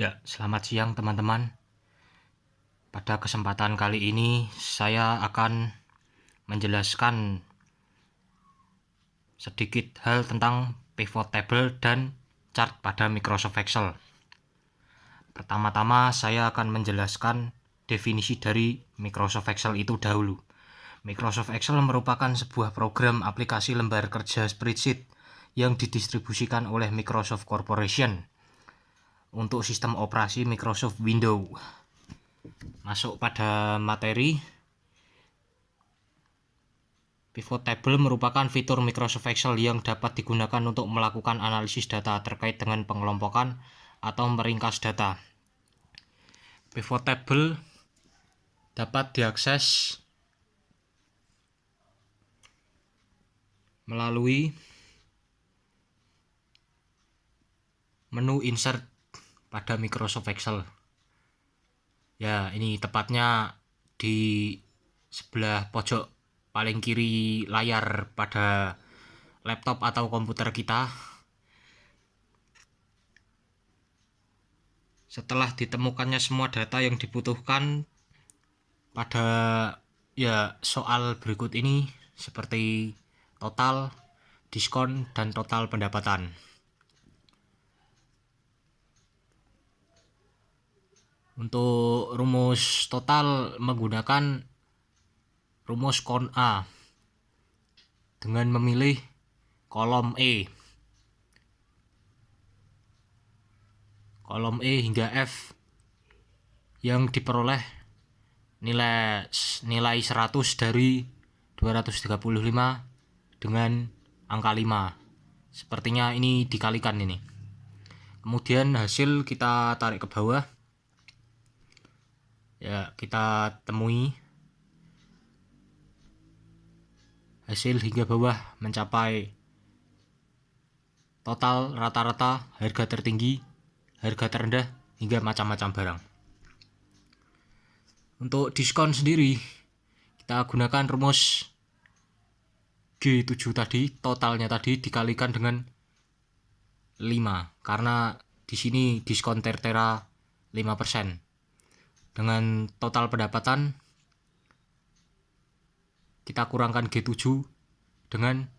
Ya, selamat siang teman-teman. Pada kesempatan kali ini saya akan menjelaskan sedikit hal tentang pivot table dan chart pada Microsoft Excel. Pertama-tama saya akan menjelaskan definisi dari Microsoft Excel itu dahulu. Microsoft Excel merupakan sebuah program aplikasi lembar kerja spreadsheet yang didistribusikan oleh Microsoft Corporation untuk sistem operasi Microsoft Windows. Masuk pada materi. Pivot table merupakan fitur Microsoft Excel yang dapat digunakan untuk melakukan analisis data terkait dengan pengelompokan atau meringkas data. Pivot table dapat diakses melalui menu insert pada Microsoft Excel. Ya, ini tepatnya di sebelah pojok paling kiri layar pada laptop atau komputer kita. Setelah ditemukannya semua data yang dibutuhkan pada soal berikut ini seperti total, diskon, dan total pendapatan. Untuk rumus total menggunakan rumus kon A dengan memilih kolom E hingga F yang diperoleh nilai 100 dari 235 dengan angka 5. Sepertinya ini dikalikan ini. Kemudian hasil kita tarik ke bawah. Ya, kita temui hasil hingga bawah mencapai total rata-rata, harga tertinggi, harga terendah, hingga macam-macam barang. Untuk diskon sendiri, kita gunakan rumus G7 tadi, totalnya tadi dikalikan dengan 5, karena di sini diskon tertera 5%. Dengan total pendapatan, kita kurangkan G7 dengan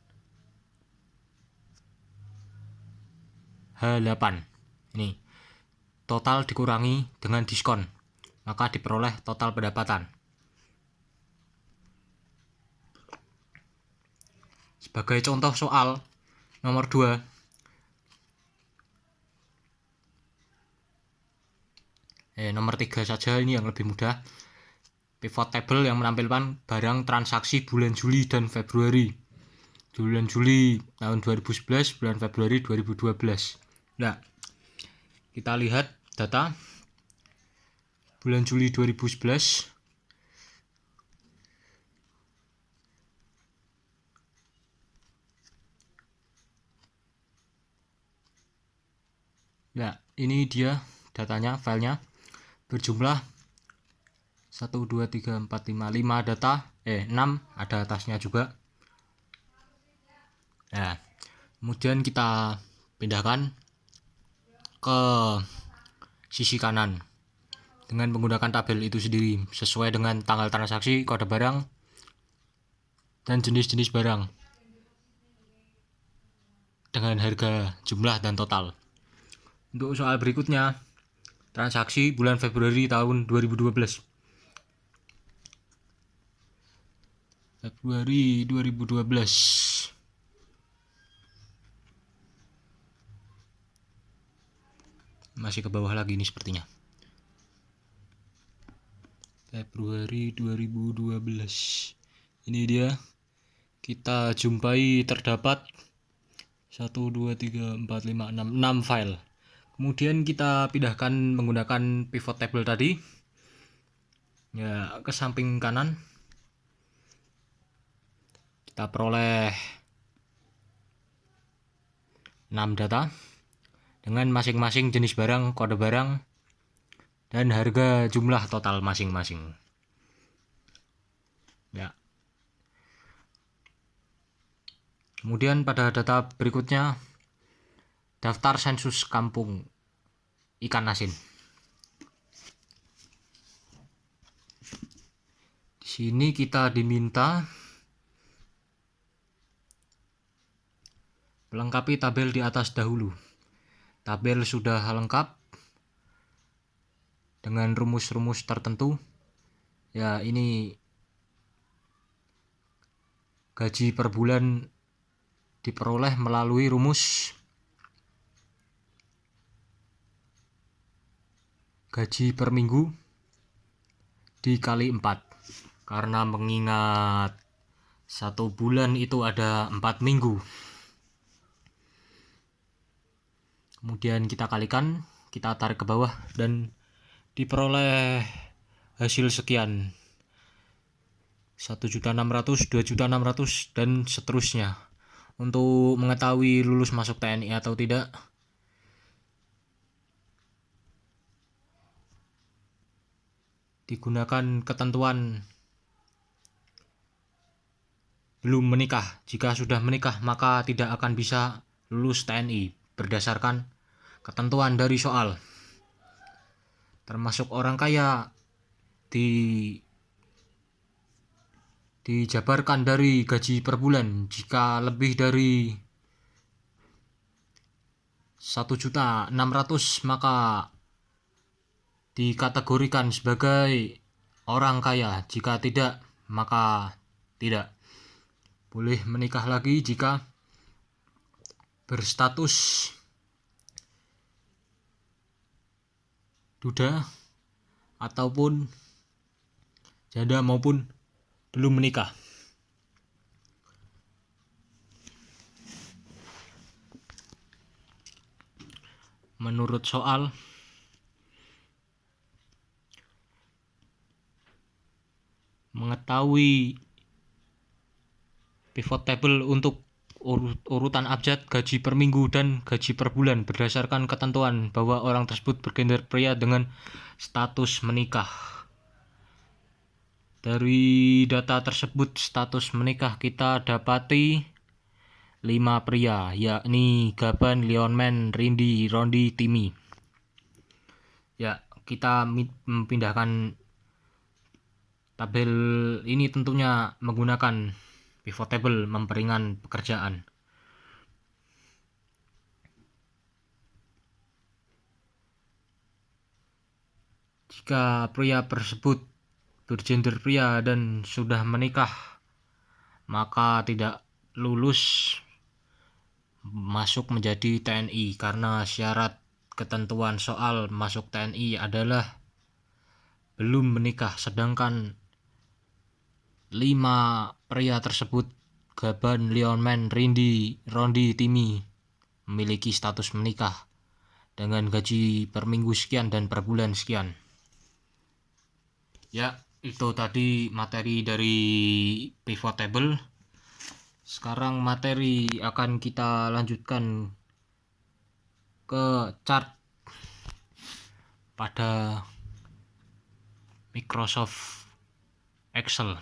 H8. Ini total dikurangi dengan diskon, maka diperoleh total pendapatan. Sebagai contoh soal nomor 2, nomor 3 saja, ini yang lebih mudah. Pivot table yang menampilkan barang transaksi bulan Juli dan Februari. Bulan Juli tahun 2011, bulan Februari 2012. Nah, kita lihat data bulan Juli 2011. Nah, ini dia datanya, filenya berjumlah 1, 2, 3, 4, 5 data, 6 ada atasnya juga. Nah, kemudian kita pindahkan ke sisi kanan dengan menggunakan tabel itu sendiri sesuai dengan tanggal transaksi, kode barang, dan jenis-jenis barang dengan harga, jumlah, dan total. Untuk soal berikutnya, transaksi bulan Februari tahun 2012. Februari 2012. Masih ke bawah lagi ini sepertinya. Februari 2012. Ini dia. Kita jumpai terdapat 1, 2, 3, 4, 5, 6 file. Kemudian kita pindahkan menggunakan pivot table tadi. Ya, ke samping kanan. Kita peroleh 6 data dengan masing-masing jenis barang, kode barang, dan harga jumlah total masing-masing. Ya. Kemudian pada data berikutnya, daftar sensus kampung ikan asin. Sini kita diminta melengkapi tabel di atas dahulu. Tabel sudah lengkap dengan rumus-rumus tertentu. Ya, ini gaji per bulan diperoleh melalui rumus gaji per minggu dikali 4. Karena mengingat 1 bulan itu ada 4 minggu. Kemudian kita kalikan, kita tarik ke bawah dan diperoleh hasil sekian. 1.600.000, 2.600.000 dan seterusnya. Untuk mengetahui lulus masuk TNI atau tidak, digunakan ketentuan belum menikah. Jika sudah menikah maka tidak akan bisa lulus TNI berdasarkan ketentuan dari soal. Termasuk orang kaya dijabarkan dari gaji per bulan. Jika lebih dari 1.600.000 maka dikategorikan sebagai orang kaya. Jika tidak maka tidak. Boleh menikah lagi jika berstatus duda ataupun janda maupun belum menikah. Menurut soal, mengetahui pivot table untuk urutan abjad, gaji per minggu dan gaji per bulan berdasarkan ketentuan bahwa orang tersebut bergender pria dengan status menikah. Dari data tersebut status menikah kita dapati 5 pria, yakni Gaban, Leonman, Rindi, Rondi, Timi. Ya, kita memindahkan tabel ini tentunya menggunakan pivot table memperingan pekerjaan. Jika pria tersebut bergender pria dan sudah menikah, maka tidak lulus masuk menjadi TNI karena syarat ketentuan soal masuk TNI adalah belum menikah. Sedangkan 5 pria tersebut, Gaban, Leonman, Rindi, Rondi, Timi, memiliki status menikah dengan gaji per minggu sekian dan per bulan sekian. Ya, itu tadi materi dari pivot table. Sekarang materi akan kita lanjutkan ke chart pada Microsoft Excel.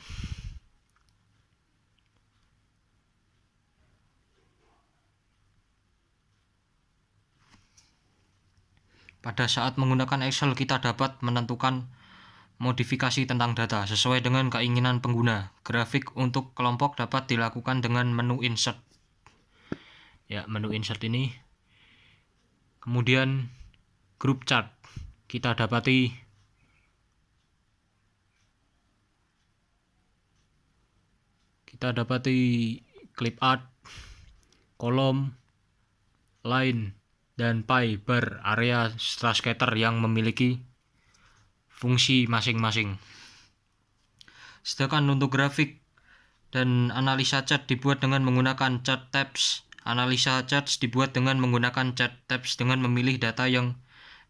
Pada saat menggunakan Excel kita dapat menentukan modifikasi tentang data sesuai dengan keinginan pengguna. Grafik untuk kelompok dapat dilakukan dengan menu insert. Ya, menu insert ini. Kemudian group chart. Kita dapati clip art, kolom, line, dan pie bar area scatter yang memiliki fungsi masing-masing. Sedangkan untuk grafik dan analisa chart dibuat dengan menggunakan chart tabs. Analisa charts dibuat dengan menggunakan chart tabs dengan memilih data yang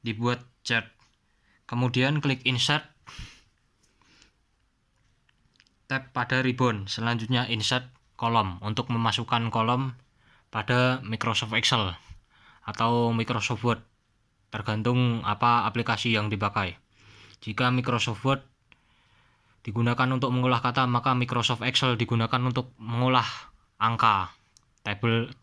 dibuat chart. Kemudian klik insert, tab pada ribbon. Selanjutnya insert kolom untuk memasukkan kolom pada Microsoft Excel atau Microsoft Word, tergantung apa aplikasi yang dipakai. Jika Microsoft Word digunakan untuk mengolah kata, maka Microsoft Excel digunakan untuk mengolah angka, tabel